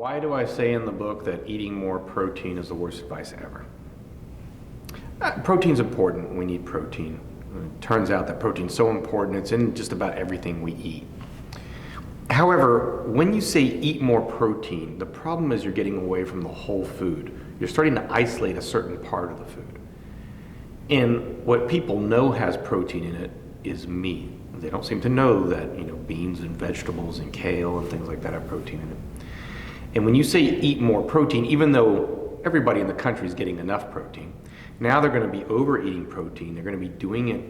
Why do I say in the book that eating more protein is the worst advice ever? Protein's important. We need protein. It turns out that protein's so important, it's in just about everything we eat. However, when you say eat more protein, the problem is you're getting away from the whole food. You're starting to isolate a certain part of the food. And what people know has protein in it is meat. They don't seem to know that, beans and vegetables and kale and things like that have protein in it. And when you say eat more protein, even though everybody in the country is getting enough protein, now they're going to be overeating protein. They're going to be doing it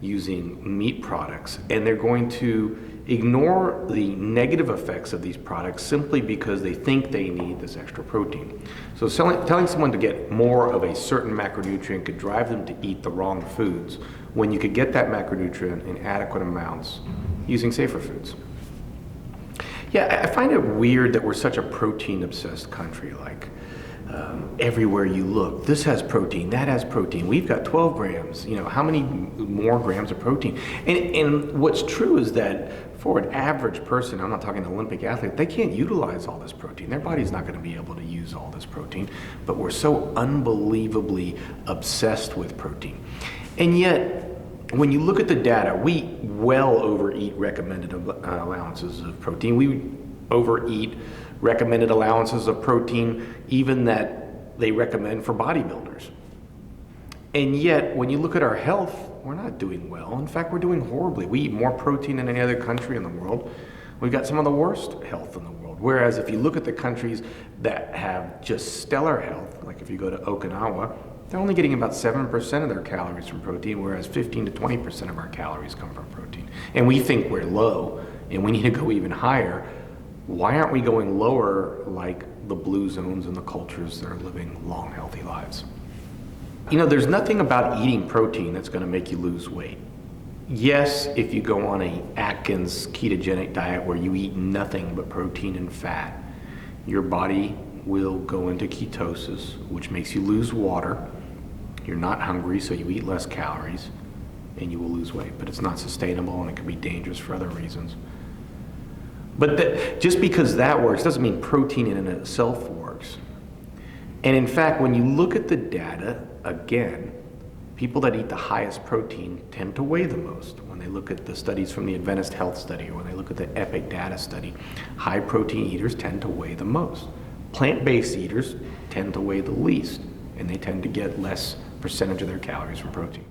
using meat products, and they're going to ignore the negative effects of these products simply because they think they need this extra protein. So telling someone to get more of a certain macronutrient could drive them to eat the wrong foods when you could get that macronutrient in adequate amounts using safer foods. Yeah, I find it weird that we're such a protein-obsessed country. Everywhere you look, this has protein, that has protein. We've got 12 grams. How many more grams of protein? And what's true is that for an average person, I'm not talking an Olympic athlete, they can't utilize all this protein. Their body's not going to be able to use all this protein. But we're so unbelievably obsessed with protein. And yet, when you look at the data, we well overeat recommended allowances of protein. We overeat recommended allowances of protein even that they recommend for bodybuilders. And yet, when you look at our health, we're not doing well. In fact, we're doing horribly. We eat more protein than any other country in the world. We've got some of the worst health in the world. Whereas if you look at the countries that have just stellar health, like if you go to Okinawa, they're only getting about 7% of their calories from protein, whereas 15 to 20% of our calories come from protein. And we think we're low, and we need to go even higher. Why aren't we going lower like the blue zones and the cultures that are living long, healthy lives? There's nothing about eating protein that's going to make you lose weight. Yes, if you go on a Atkins ketogenic diet where you eat nothing but protein and fat, your body will go into ketosis, which makes you lose water. You're not hungry, so you eat less calories, and you will lose weight. But it's not sustainable, and it can be dangerous for other reasons. But just because that works doesn't mean protein in and of itself works. And in fact, when you look at the data, again, people that eat the highest protein tend to weigh the most. When they look at the studies from the Adventist Health Study, or when they look at the EPIC data study, high protein eaters tend to weigh the most. Plant-based eaters tend to weigh the least, and they tend to get less percentage of their calories from protein.